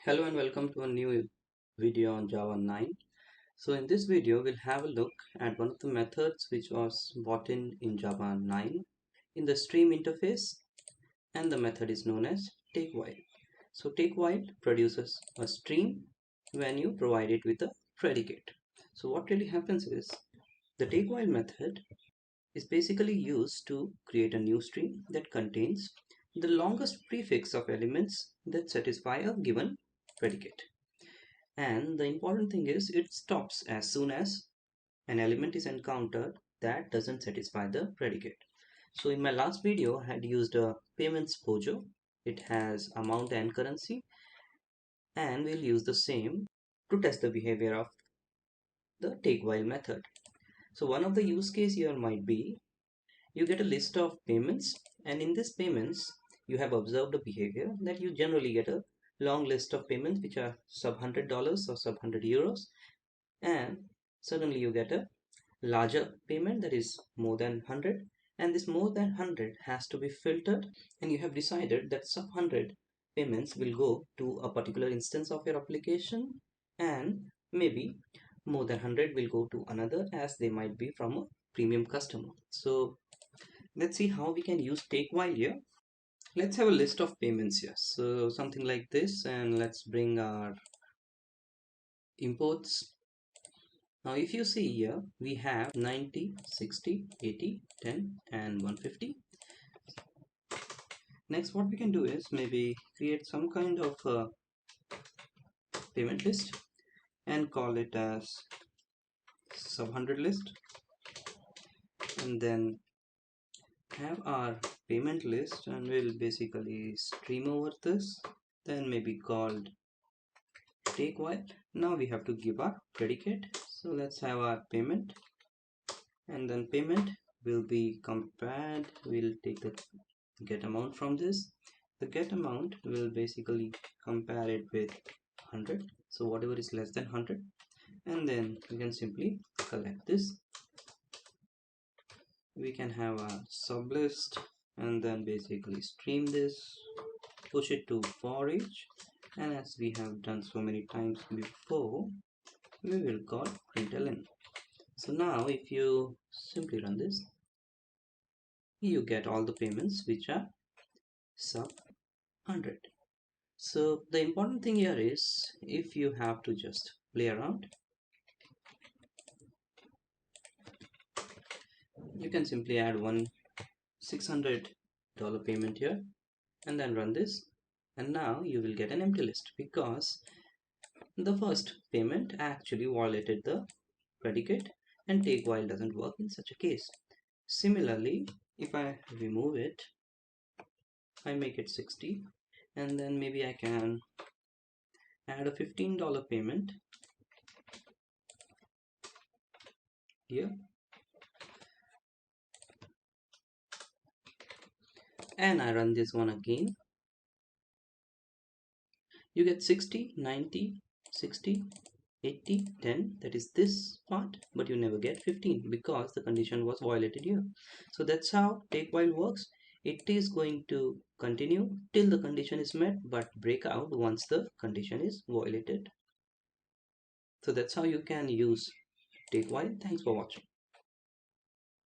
Hello and welcome to a new video on Java 9. So in this video we'll have a look at one of the methods which was brought in Java 9 in the stream interface, and the method is known as TakeWhile. So TakeWhile produces a stream when you provide it with a predicate. So what really happens is the TakeWhile method is basically used to create a new stream that contains the longest prefix of elements that satisfy a given predicate. And the important thing is it stops as soon as an element is encountered that doesn't satisfy the predicate. So in my last video I had used a payments bojo. It has amount and currency, and we'll use the same to test the behavior of the take while method. So one of the use case here might be you get a list of payments, and in these payments you have observed a behavior that you generally get a long list of payments which are sub $100 or sub €100, and suddenly you get a larger payment that is more than 100, and this more than 100 has to be filtered, and you have decided that sub 100 payments will go to a particular instance of your application, and maybe more than 100 will go to another as they might be from a premium customer. So let's see how we can use take while here. Let's have a list of payments here, so something like this, and let's bring our imports. Now if you see here we have 90, 60, 80, 10 and 150. Next what we can do is maybe create some kind of a payment list and call it as sub 100 list, and then have our payment list, and we'll basically stream over this, then maybe called take while. Now we have to give our predicate, so let's have our payment, and then payment will be compared. We'll take the get amount from this. The get amount will basically compare it with 100, so whatever is less than 100, and then we can simply collect this. We can have a sub list and then basically stream this, push it to for each, and as we have done so many times before, we will call println. So now if you simply run this, you get all the payments which are sub 100. So the important thing here is if you have to just play around, you can simply add one $600 payment here and then run this, and now you will get an empty list because the first payment actually violated the predicate, and take while doesn't work in such a case. Similarly, if I remove it, I make it 60, and then maybe I can add a $15 payment here, and I run this one again. You get 60, 90, 60, 80, 10, that is this part, but you never get 15 because the condition was violated here. So that's how take while works. It is going to continue till the condition is met but break out once the condition is violated. So that's how you can use take while. Thanks for watching.